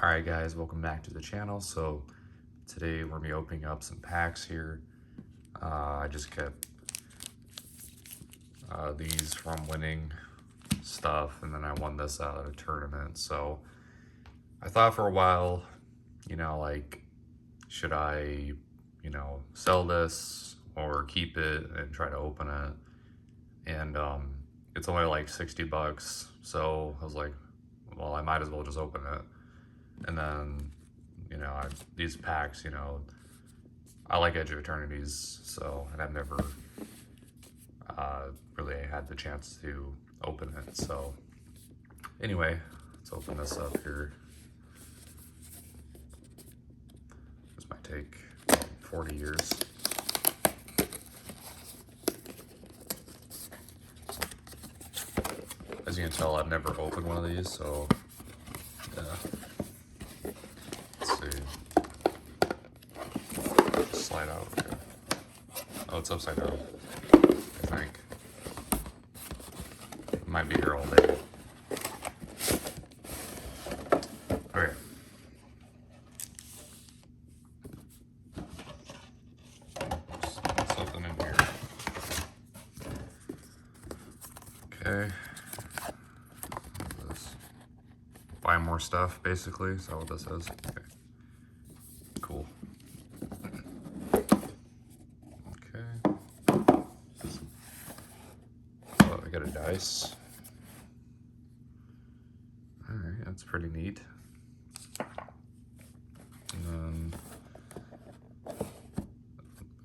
Alright guys, welcome back to the channel. So today we're going to be opening up some packs here. I just kept these from winning stuff, and then I won this out at a tournament. So I thought for a while, like, should I, sell this or keep it and try to open it? And it's only like 60 bucks. So I was like, well, I might as well just open it. And then, these packs, I like Edge of Eternities, so, and I've never really had the chance to open it. So anyway, let's open this up here. This might take 40 years. As you can tell, I've never opened one of these, so yeah. Let's see. Just slide out. Okay. Oh, it's upside down, I think. It might be here all day. Okay. Something in here. Okay. Buy more stuff, basically. Is that what this is? Okay. Cool. Okay. Oh, I got a dice. Alright, that's pretty neat. And then,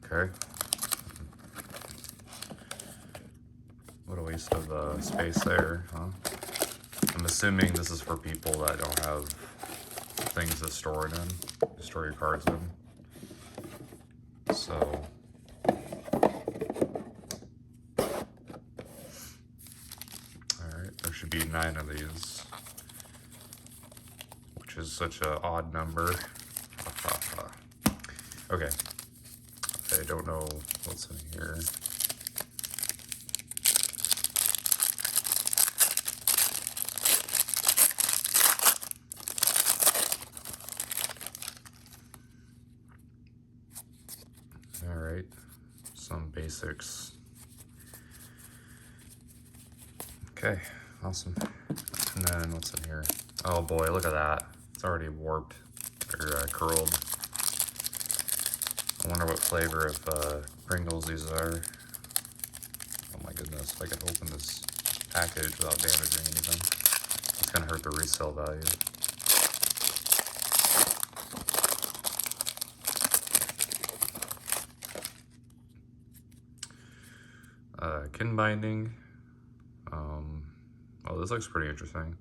okay. What a waste of space there, huh? I'm assuming this is for people that don't have things to store it in, to store your cards in. So, alright, there should be 9 of these, which is such an odd number. Okay, I don't know what's in here. Alright, some basics. Okay, awesome. And then what's in here? Oh boy, look at that. It's already warped, or curled. I wonder what flavor of Pringles these are. Oh my goodness, if I could open this package without damaging anything. It's gonna hurt the resale value. Kin binding. Oh, this looks pretty interesting.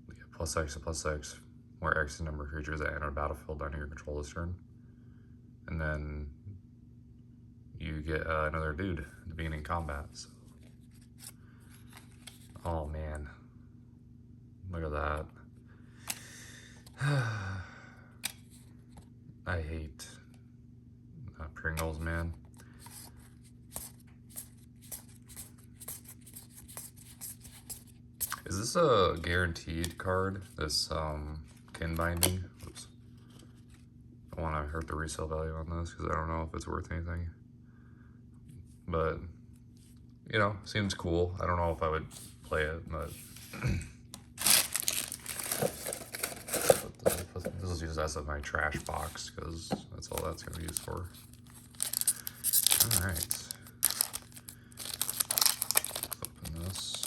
We get +X to +X, where X is the number of creatures that enter the battlefield under your control this turn. And then you get another dude at the beginning of combat. So. Oh man, look at that. I hate Pringles, man. Is this a guaranteed card, this kin binding? Oops. I don't want to hurt the resale value on this because I don't know if it's worth anything. But, seems cool. I don't know if I would play it, but this is used as my trash box because that's all that's going to be used for. Alright. Open this.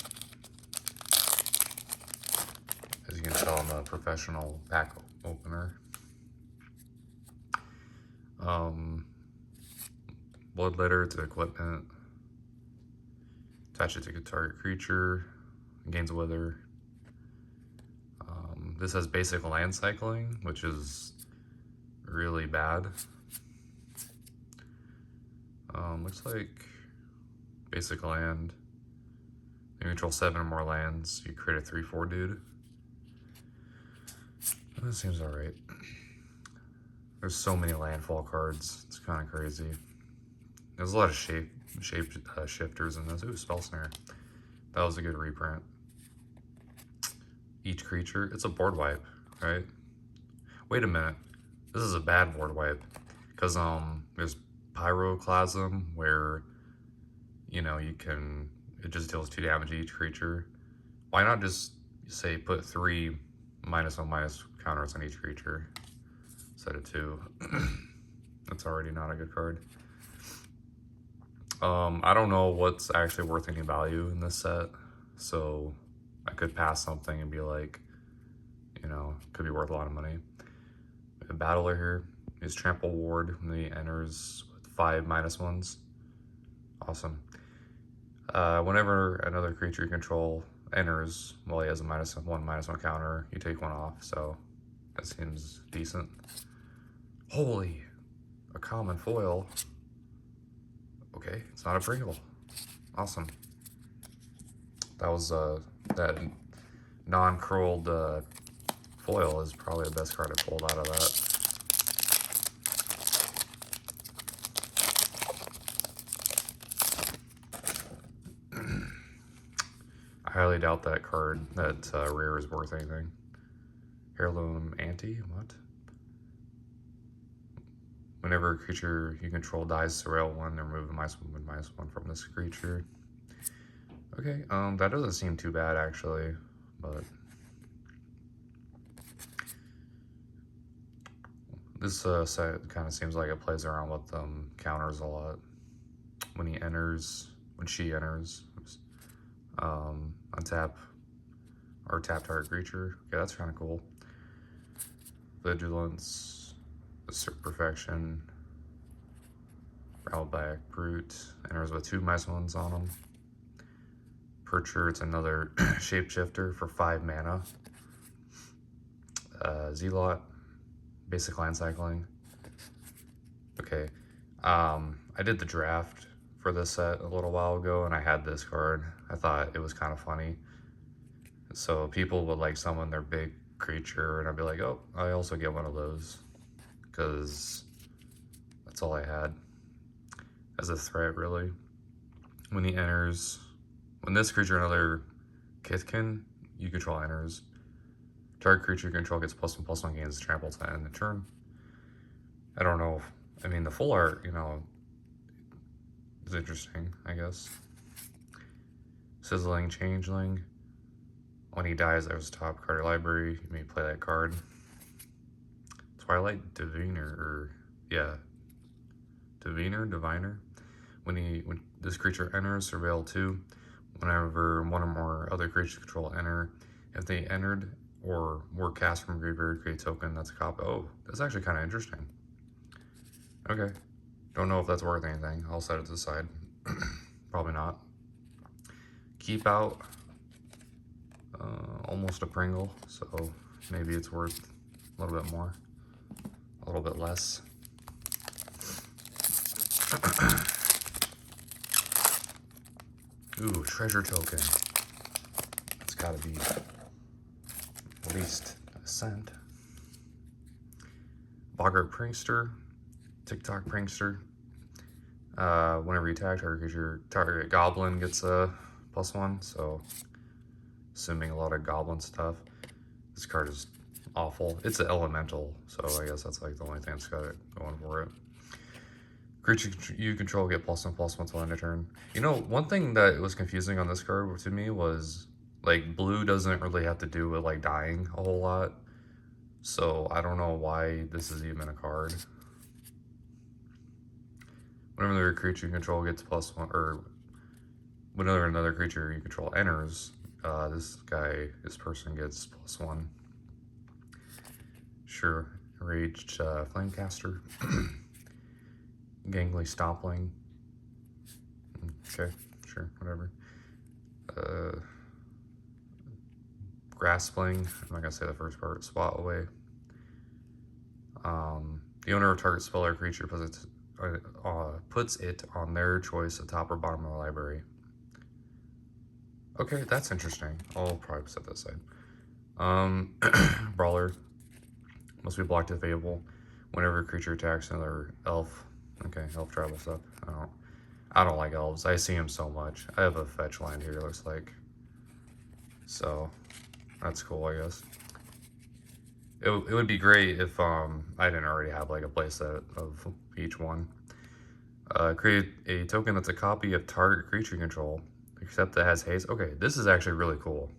As you can tell, I'm a professional pack opener. Bloodletter to equipment. Attach it to a target creature. Gains wither. This has basic land cycling, which is really bad. Looks like basic land. You control 7 or more lands. You create a 3/4 dude. That seems alright. There's so many landfall cards. It's kind of crazy. There's a lot of shape shifters in this. Ooh, Spell Snare. That was a good reprint. Each creature. It's a board wipe. right? Wait a minute. This is a bad board wipe. Because there's Pyroclasm where, you know, you can, it just deals 2 damage to each creature. Why not just say put 3 -1/- counters on each creature instead of 2? That's already not a good card. I don't know what's actually worth any value in this set, so I could pass something and be like, you know, could be worth a lot of money. A battler here is Trample Ward when he enters with 5 -1s. Awesome. Whenever another creature you control enters, well, he has a -1/- counter, you take 1 off, so that seems decent. Holy, a common foil. Okay, it's not a Pringle. Awesome. That was, that non-curled foil is probably the best card I pulled out of that. I highly doubt that card, that rare is worth anything. Heirloom Ante? What? Whenever a creature you control dies to rail 1, remove a -1/- from this creature. Okay, that doesn't seem too bad actually, but this set kind of seems like it plays around with counters a lot. When he enters, when she enters, untap or tap target creature. Okay, that's kind of cool. Vigilance, Assert Perfection, Rattleback, Brute, enters with 2 -1s on them. Percher, it's another shapeshifter for 5 mana. Zealot, basic land cycling. Okay, I did the draft for this set a little while ago and I had this card. I thought it was kind of funny. So people would like summon their big creature and I'd be like, oh, I also get one of those. Because that's all I had as a threat, really. When he enters, when this creature, another Kithkin, you control enters. Target creature you control gets +1/+1, gains trample to end the turn. I don't know. I mean, the full art, you know, is interesting, I guess. Sizzling Changeling. When he dies, there's a top card of library. You may play that card. Twilight Diviner, or yeah, Diviner. When this creature enters, surveil 2. Whenever one or more other creatures control enter, if they entered or were cast from graveyard, create token that's a copy. Oh, that's actually kind of interesting. Okay, don't know if that's worth anything. I'll set it to the side. Probably not. Keep out. Almost a Pringle, so maybe it's worth a little bit more, a little bit less. Ooh, treasure token. It's gotta be at least a cent. Boggart Prankster, TikTok Prankster. Whenever you attack target creature, target goblin gets a +1, so assuming a lot of goblin stuff. This card is awful. It's an elemental, so I guess that's like the only thing that's got it going for it. Creature you control get +1/+1 till end of turn. You know, one thing that was confusing on this card to me was like blue doesn't really have to do with like dying a whole lot. So I don't know why this is even a card. Whenever the creature you control gets +1, or whenever another creature you control enters, this person gets +1. Sure, Raged Flamecaster. Gangly Stompling. Okay, sure, whatever. Graspling, I'm not gonna say the first part. Spot Away. The owner of target spell or creature puts it on their choice at top or bottom of the library. Okay, that's interesting. I'll probably set that aside. Brawler. Must be blocked if able. Whenever a creature attacks another elf. Okay, elf travel stuff. I don't like elves. I see them so much. I have a fetch land here, it looks like. So, that's cool, I guess. it would be great if I didn't already have like a playset of each one. Create a token that's a copy of target creature control, except that has haste. Okay, this is actually really cool.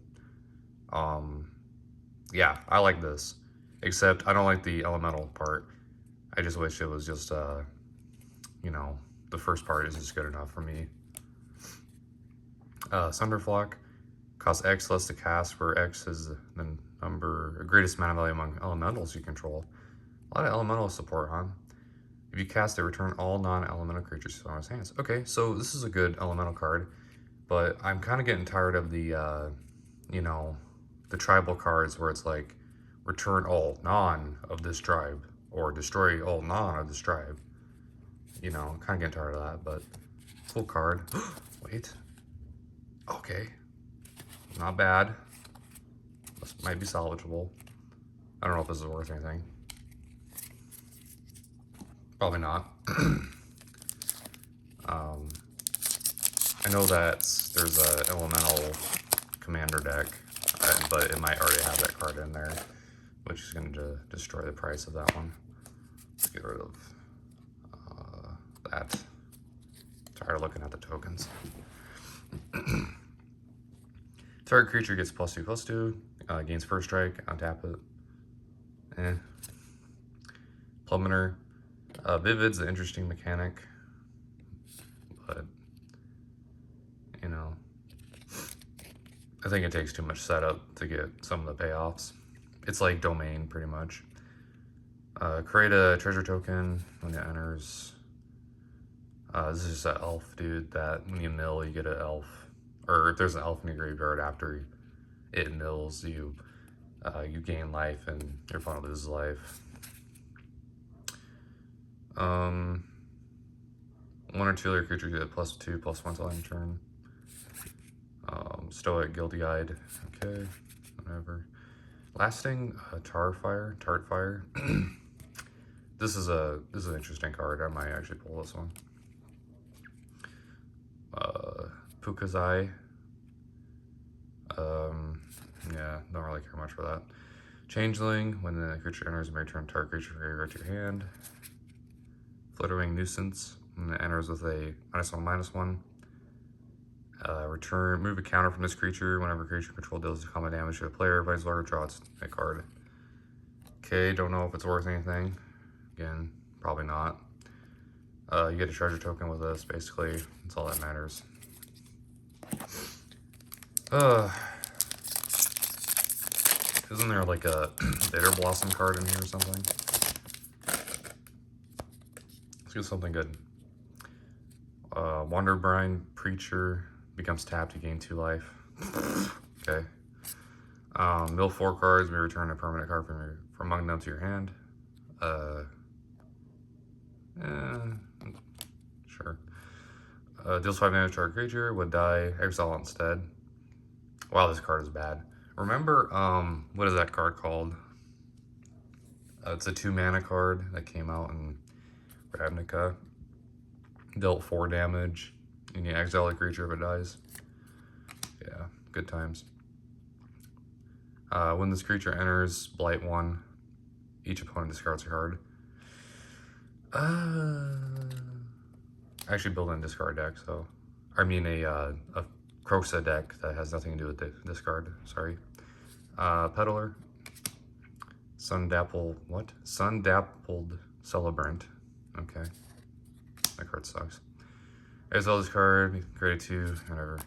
Yeah, I like this. Except I don't like the elemental part. I just wish it was just, you know, the first part is just good enough for me. Sunderflock costs X less to cast, where X is the number, greatest mana value among elementals you control. A lot of elemental support, huh? If you cast it, return all non-elemental creatures from his hands. Okay, so this is a good elemental card, but I'm kind of getting tired of the, you know, the tribal cards where it's like, return all non of this tribe, or destroy all non of this tribe. You know, I'm kind of getting tired of that, but cool card. Wait. Okay. Not bad. This might be salvageable. I don't know if this is worth anything. Probably not. I know that there's a elemental commander deck, but it might already have that card in there, which is going to destroy the price of that one. Let's get rid of that. Tired of looking at the tokens. Target creature gets +2/+2, gains first strike, untap it. Plummeter. Vivid's an interesting mechanic, but, you know, I think it takes too much setup to get some of the payoffs. It's like Domain, pretty much. Create a treasure token when it enters. This is just an elf, dude, that when you mill, you get an elf. Or if there's an elf in your graveyard after it mills, you gain life and your opponent loses life. One or two other creatures get +2/+1 till end turn. Stoic, Guilty-Eyed, okay, whatever. Lasting, Tart Fire. This is an interesting card. I might actually pull this one. Puka's Eye. Yeah, don't really care much for that. Changeling, when the creature enters, you may return target creature from your graveyard to your hand. Flittering Nuisance, when it enters with a -1/-1. Move a counter from this creature whenever creature control deals combat damage to a player. If Planeswalker draws a card. Okay, don't know if it's worth anything. Again, probably not. You get a treasure token with this, basically. That's all that matters. Isn't there like a Bitter Blossom card in here or something? Let's get something good. Wanderbrine Preacher becomes tapped to gain 2 life. Okay. Mill 4 cards, may return a permanent card from among them to your hand. Sure. Deals 5 damage to our creature, would die, exile instead. Wow, this card is bad. Remember, what is that card called? It's a 2-mana card that came out in Ravnica. Dealt 4 damage, and you exile a creature if it dies. Yeah, good times. When this creature enters, Blight 1. Each opponent discards a card. I actually built in a discard deck, so... I mean a Kroxa deck that has nothing to do with the discard, sorry. Peddler. Sundappled Celebrant. Okay. That card sucks. Exile this card, grade 2, whatever.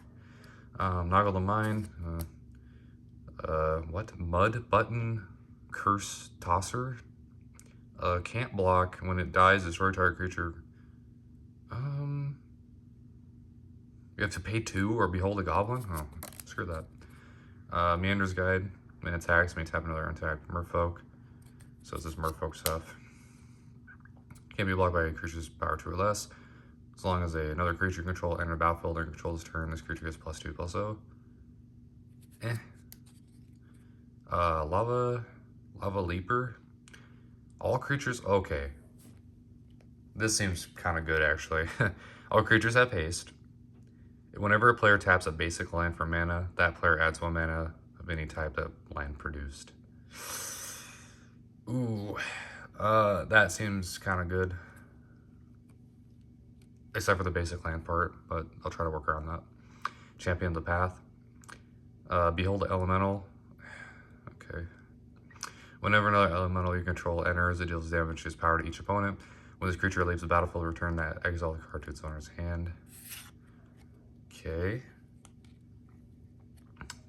Noggle the Mine. Mud Button Curse Tosser. Can't block. When it dies, destroy target creature. You have to pay 2 or behold a goblin? Oh, screw that. Meander's Guide. When it attacks, may tap another untapped Merfolk. So it's this Merfolk stuff. Can't be blocked by a creature's power 2 or less. As long as another creature control enter the battlefield during control's turn, this creature gets +2/+0. Lava Leaper. All creatures, okay. This seems kind of good, actually. All creatures have haste. Whenever a player taps a basic land for mana, that player adds 1 mana of any type that land produced. Ooh, that seems kind of good. Except for the basic land part, but I'll try to work around that. Champion the path. Behold the elemental. Okay. Whenever another elemental you control enters, it deals damage to its power to each opponent. When this creature leaves the battlefield, return that exiled card to its owner's hand. Okay.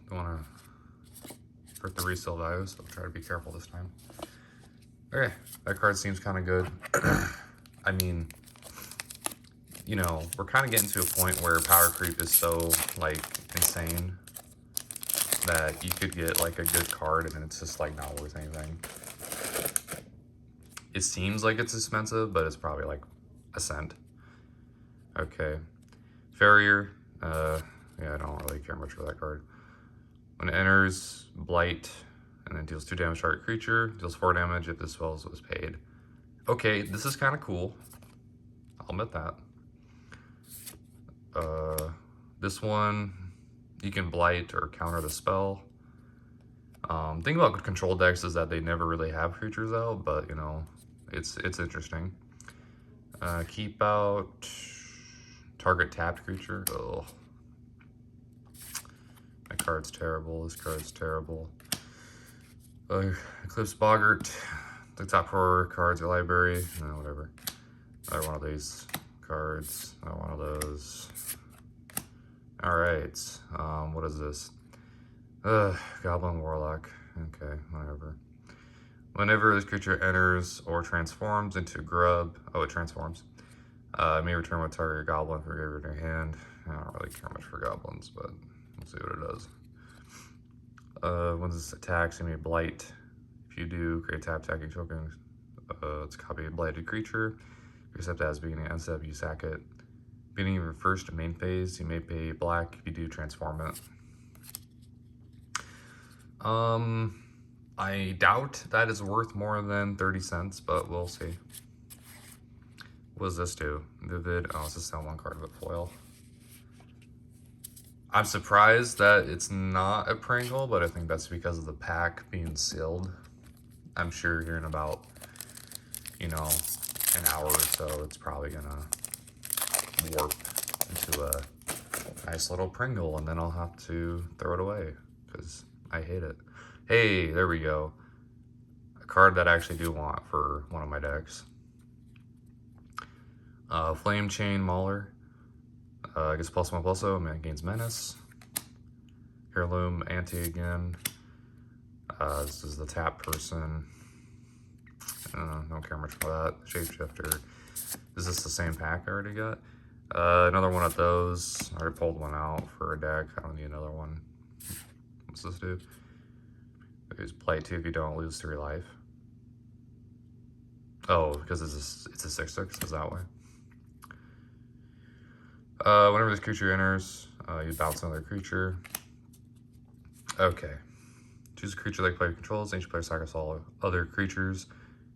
Don't want to hurt the resale value, so I'll try to be careful this time. Okay, that card seems kind of good. I mean, you know, we're kind of getting to a point where power creep is so, like, insane that you could get, like, a good card and then it's just, like, not worth anything. It seems like it's expensive, but it's probably, like, a cent. Okay. Farrier. Yeah, I don't really care much for that card. When it enters, Blight, and then deals 2 damage to target creature, deals 4 damage if this spell was paid. Okay, this is kind of cool. I'll admit that. This one, you can Blight or counter the spell. Thing about control decks is that they never really have creatures out, but you know, it's interesting. Keep out, target tapped creature. Oh, that card's terrible. This card's terrible. Eclipse Boggart. The top 4 cards in the library. No, whatever. Another one of these cards. Another one of those. Alright. What is this? Goblin Warlock. Okay, whatever. Whenever this creature enters or transforms into grub, it transforms. It may return with target goblin for your in your hand. I don't really care much for goblins, but we'll see what it does. When this attacks, you may blight. If you do, create tap attacking token. It's a copy of a blighted creature. Except as beginning and end step, you sack it. Beginning of your first main phase, you may pay black if you do transform it. I doubt that is worth more than 30 cents, but we'll see. What does this do? Vivid. Oh, it's just on 1 card of a foil. I'm surprised that it's not a Pringle, but I think that's because of the pack being sealed. I'm sure here in about, you know, an hour or so, it's probably gonna warp into a nice little Pringle, and then I'll have to throw it away because I hate it. Hey, there we go. A card that I actually do want for one of my decks. Flame Chain Mauler. Gets +1/+0, and gains Menace. Heirloom Anti again. This is the tap person. Don't care much for that. Shapeshifter. Is this the same pack I already got? Another one of those. I already pulled one out for a deck. I don't need another one. What's this do? Use play 2 if you don't lose 3 life. Oh, because it's a 6/6, is that way? Whenever this creature enters, you bounce another creature. Okay. Choose a creature like player controls. Each player sacrifices all other creatures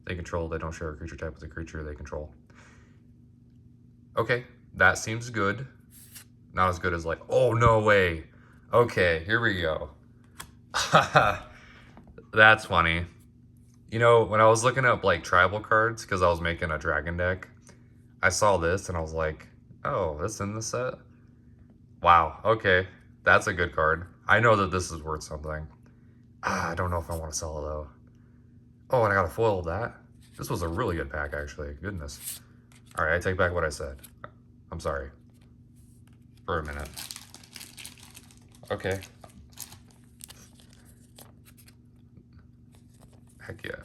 they control. They don't share a creature type with the creature they control. Okay, that seems good. Not as good as like, oh, no way. Okay, here we go. That's funny. You know, when I was looking up like tribal cards, because I was making a dragon deck, I saw this and I was like, oh, this in the set? Wow, okay. That's a good card. I know that this is worth something. I don't know if I want to sell it though. Oh, and I got a foil of that. This was a really good pack, actually. Goodness. All right, I take back what I said. I'm sorry. For a minute. Okay. Heck yeah.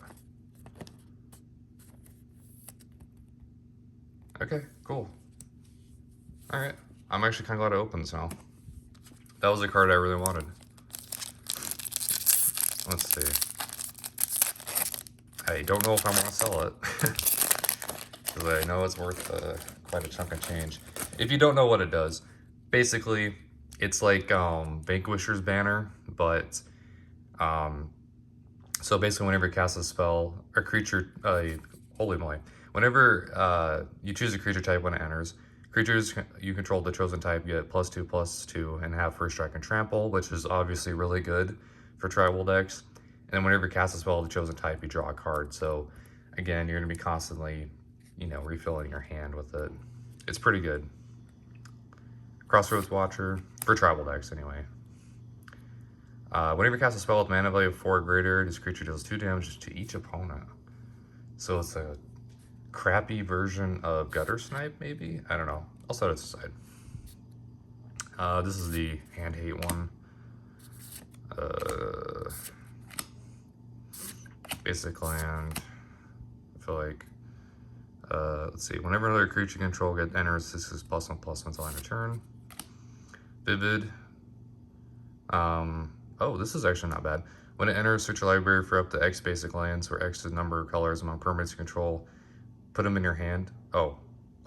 Okay, cool. All right. I'm actually kind of glad I opened this now. That was a card I really wanted. Let's see. I don't know if I want to sell it. Because I know it's worth quite a chunk of change. If you don't know what it does, basically, it's like Vanquisher's Banner, but so basically whenever you cast a spell, a creature, holy moly, whenever you choose a creature type when it enters, creatures you control the chosen type get +2/+2 and have first strike and trample, which is obviously really good for tribal decks. And then whenever you cast a spell of the chosen type, you draw a card. So again, you're going to be constantly, you know, refilling your hand with it. It's pretty good. Crossroads Watcher, for tribal decks anyway. Whenever you cast a spell with mana value of 4 or greater, this creature deals 2 damage to each opponent. So it's a crappy version of Gutter Snipe, maybe? I don't know. I'll set it aside. This is the hand hate one. Basic land. I feel like, let's see. Whenever another creature you control enters, this is +1/+1 until end of turn. Vivid. Oh, this is actually not bad. When it enters, search your library for up to X basic lands, where X is the number of colors among permanents you control. Put them in your hand. Oh,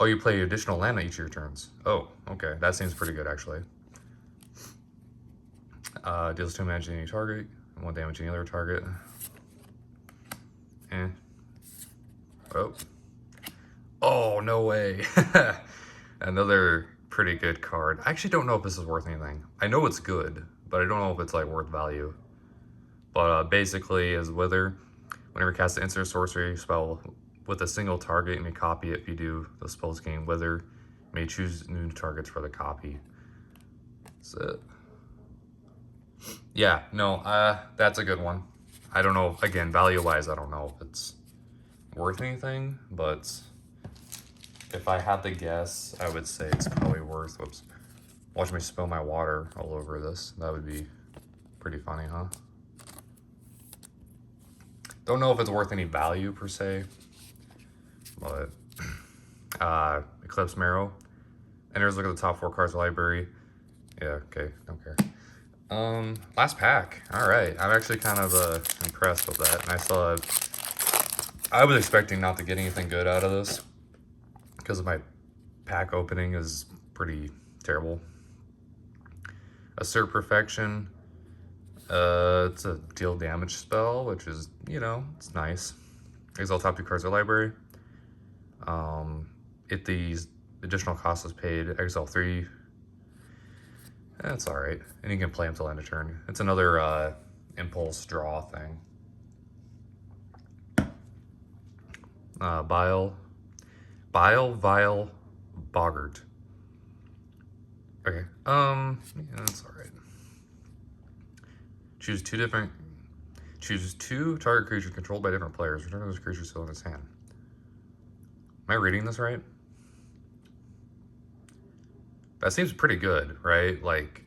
you play additional land on each of your turns. Oh, okay. That seems pretty good, actually. Deals 2 damage to any target, 1 damage to any other target. Oh, no way. Another pretty good card. I actually don't know if this is worth anything. I know it's good, but I don't know if it's like worth value. But basically, as Wither, whenever you cast an instant sorcery spell with a single target, you may copy it. If you do, the spells gain Wither. You may choose new targets for the copy. That's it. Yeah, no, that's a good one. I don't know, again, value-wise, I don't know if it's worth anything, but if I had to guess, I would say it's probably worth, whoops, watch me spill my water all over this. That would be pretty funny, huh? Don't know if it's worth any value, per se, but Eclipse Marrow. Enters, look at the top 4 cards of the library. Yeah, okay, don't care. Last pack. All right, I'm actually kind of impressed with that. And I was expecting not to get anything good out of this because my pack opening is pretty terrible. Assert Perfection. It's a deal damage spell, which is, you know, it's nice. Exile top 2 cards of the library. If these additional cost is paid, exile 3. That's all right, and you can play until end of turn. It's another impulse draw thing. Bile, Vile, Boggart. Okay, yeah, that's all right. Choose 2 target creatures controlled by different players. Return those creatures still in his hand. Am I reading this right? That seems pretty good, right? Like,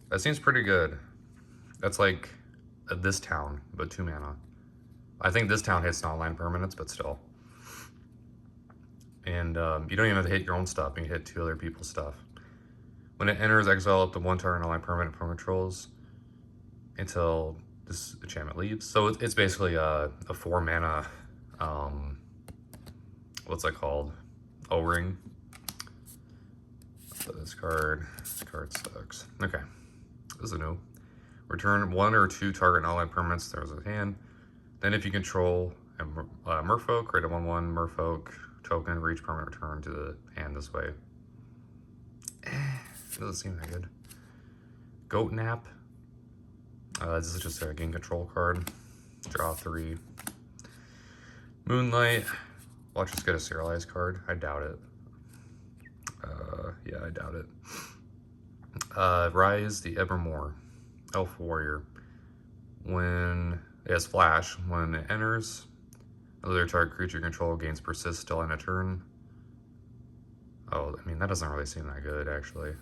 that seems pretty good. That's like this town, but 2 mana. I think this town hits non-land permanents, but still. And you don't even have to hit your own stuff. You can hit 2 other people's stuff. When it enters, exile up to 1 target non-land permanent from controls until this enchantment leaves. So it's basically a 4 mana, what's that called? O-ring. This card sucks. Okay, this is new. Return 1 or 2 target non-land permanents there's a hand. Then if you control a merfolk, create a 1/1 merfolk token for each permanent return to the hand this way. Doesn't seem that good. Goat Nap. This is just a game control card. Draw 3. Moonlight. Watch us get a serialized card. I doubt it. Yeah, I doubt it. Rise the Evermore. Elf Warrior. When it has Flash, when it enters, another target creature control gains Persist till end of turn. Oh, I mean, that doesn't really seem that good, actually.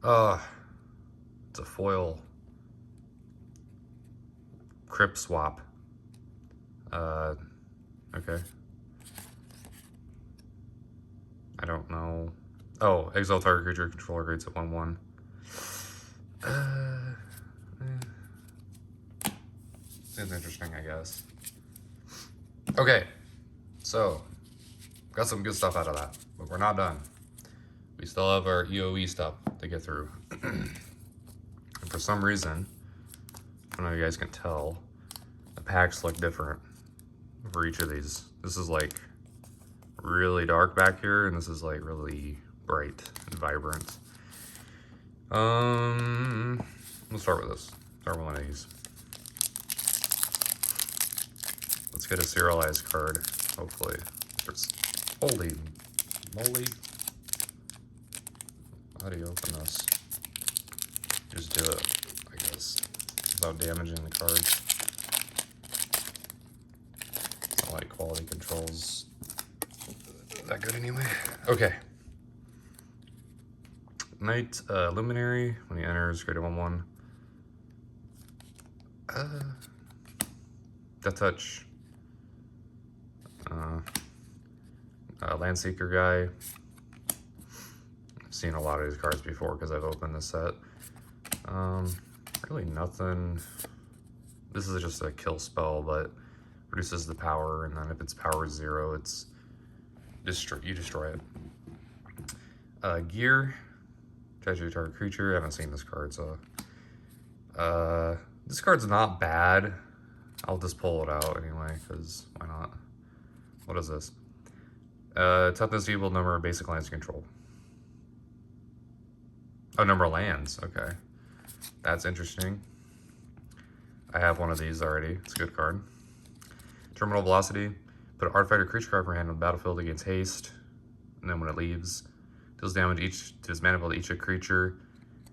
It's a foil. Crypt Swap. Okay. I don't know. Oh, exile target creature controller grades at 1/1. Seems interesting, I guess. Okay, so got some good stuff out of that, but we're not done. We still have our EOE stuff to get through. And for some reason, I don't know if you guys can tell, the packs look different for each of these. This is like really dark back here, and this is like really bright and vibrant. Let's start with this. Start with one of these. Let's get a serialized card, hopefully. Holy moly. How do you open this? Just do it, I guess, without damaging the cards. It's not like quality controls that good anyway. Okay. Knight Luminary, when he enters, create a 1/1. Death Touch. Landseeker guy. I've seen a lot of these cards before because I've opened this set. Really nothing. This is just a kill spell, but reduces the power, and then if its power is 0, it's you destroy it. Gear. Tragedy target creature. I haven't seen this card, so this card's not bad. I'll just pull it out anyway, because why not? What is this? Toughness equal number of basic lands you control. Oh, number of lands. Okay. That's interesting. I have one of these already. It's a good card. Terminal Velocity. Put an artifact or creature card per hand on the battlefield against haste. And then when it leaves, deals damage to its mana to each creature.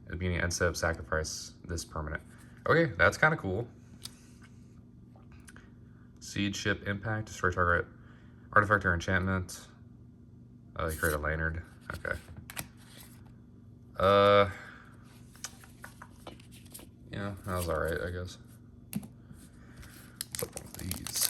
At the beginning of end step, sacrifice this permanent. Okay, that's kind of cool. Siege Ship Impact. Destroy target artifact or enchantment. You create a Lanyard. Okay. Yeah, that was alright, I guess. What's up with these?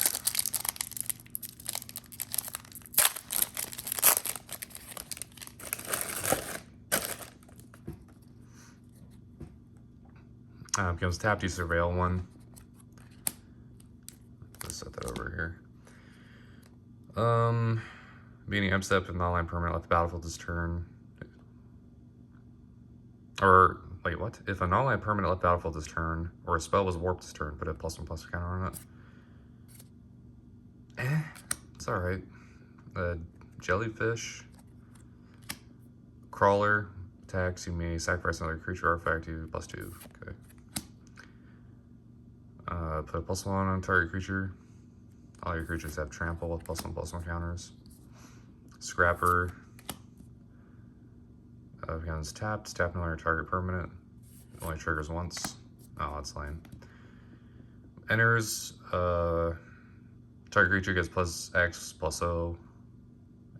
Becomes tapped, you surveil one. Let's set that over here. Beginning M step and non-land permanent, let the battlefield this turn. Or wait, what? If a non-land permanent left battlefield this turn, or a spell was warped this turn, put a +1/+1 counter on it. It's alright. Jellyfish. Crawler. Attacks, you may sacrifice another creature artifact, you +2. Okay. Put a +1 on target creature. All your creatures have trample with +1/+1 counters. Scrapper. Becomes tapped. Tap no longer target permanent. It only triggers once. Oh, that's lame. Enters. Target creature gets +X/+0.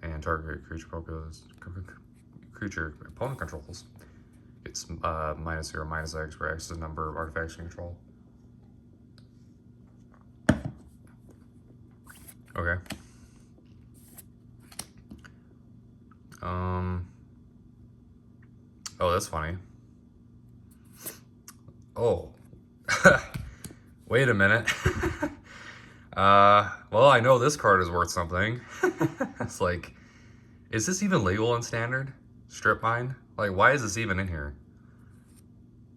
And target creature opponent controls gets -0/-X, where X is the number of artifacts you control. Okay. Oh, that's funny. Oh. Wait a minute. Well, I know this card is worth something. It's like, is this even legal in Standard? Strip Mine? Like, why is this even in here?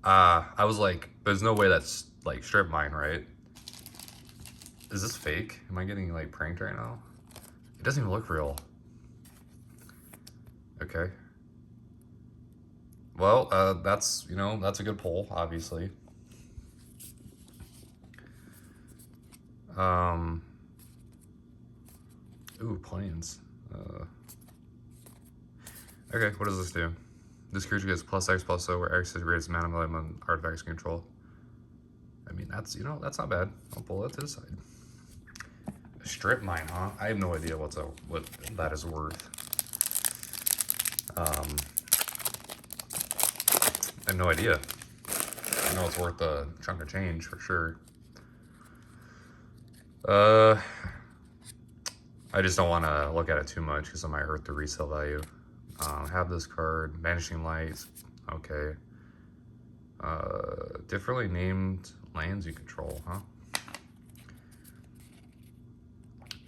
I was like, there's no way that's, like, Strip Mine, right? Is this fake? Am I getting, like, pranked right now? It doesn't even look real. Okay. Well, that's, you know, that's a good poll, obviously. Ooh, planes. Okay, what does this do? This creature gets +X/+0, where X is the greatest amount of artifacts control. I mean, that's, you know, that's not bad. I'll pull that to the side. Strip Mine, huh? I have no idea what that is worth. I have no idea. I know it's worth a chunk of change for sure. I just don't want to look at it too much because it might hurt the resale value. Have this card, Vanishing Light. Okay. Differently named lands you control, huh?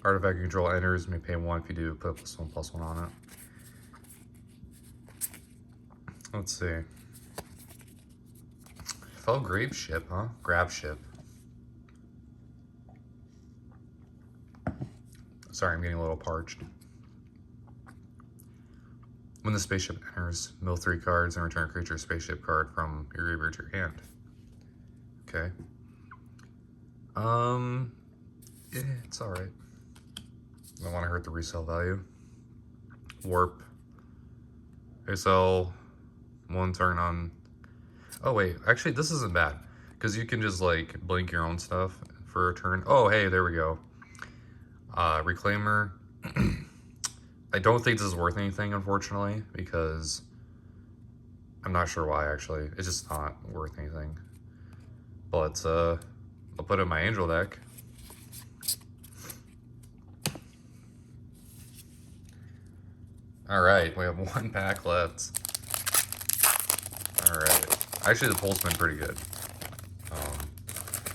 Artifact you control enters, may pay 1 if you do, put a +1/+1 on it. Let's see. Fell Grave Ship, huh? Grab Ship. Sorry, I'm getting a little parched. When the spaceship enters, mill 3 cards and return a creature spaceship card from your graveyard to your hand. Okay. Yeah, it's alright. Don't want to hurt the resale value. Warp. Okay, so 1 turn on... Oh wait, actually this isn't bad. Because you can just like blink your own stuff for a turn. Oh hey, there we go. Reclaimer. I don't think this is worth anything, unfortunately, because I'm not sure why, actually. It's just not worth anything. But I'll put it in my angel deck. Alright, we have 1 pack left. Alright. Actually, the poll's been pretty good.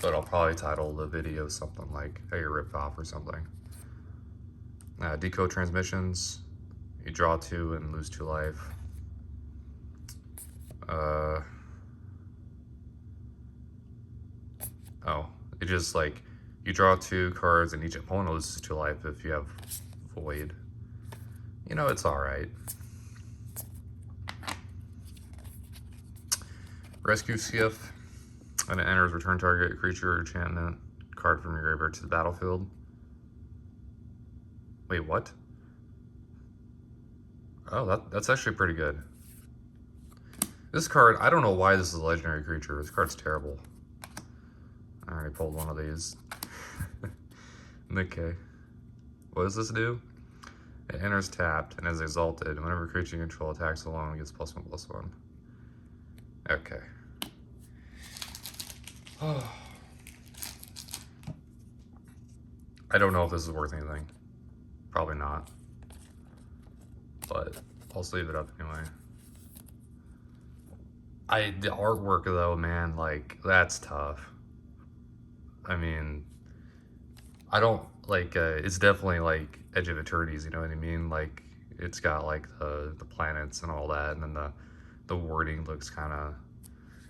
But I'll probably title the video something like, "Hey, you're ripped off," or something. Decode transmissions. You draw 2 and lose 2 life. Oh, it just like, you draw 2 cards and each opponent loses 2 life if you have Void. You know, it's alright. Rescue Skiff. When it enters, return target creature or enchantment card from your graveyard to the battlefield. Wait, what? Oh, that's actually pretty good. This card, I don't know why this is a legendary creature. This card's terrible. I already pulled one of these. Okay. What does this do? It enters tapped and is exalted. Whenever a creature you control attacks alone, it gets +1/+1. Okay. I don't know if this is worth anything. Probably not. But I'll sleeve it up anyway. The artwork though, man, like, that's tough. I mean, I don't, like, it's definitely like Edge of Eternities, you know what I mean? Like, it's got like the planets and all that, and then the wording looks kind of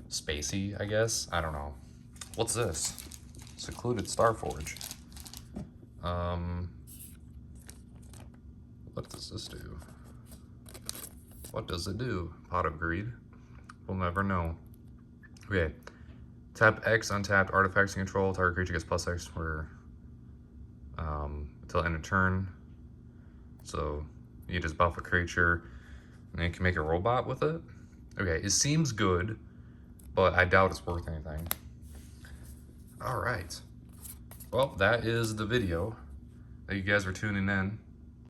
spacey, I guess. I don't know. What's this? Secluded Starforge. What does this do? What does it do? Pot of Greed? We'll never know. Okay. Tap X, untapped artifacts you control. Target creature gets +X for until end of turn. So you just buff a creature and then you can make a robot with it. Okay, it seems good, but I doubt it's worth anything. All right. Well, that is the video. Thank you guys for tuning in.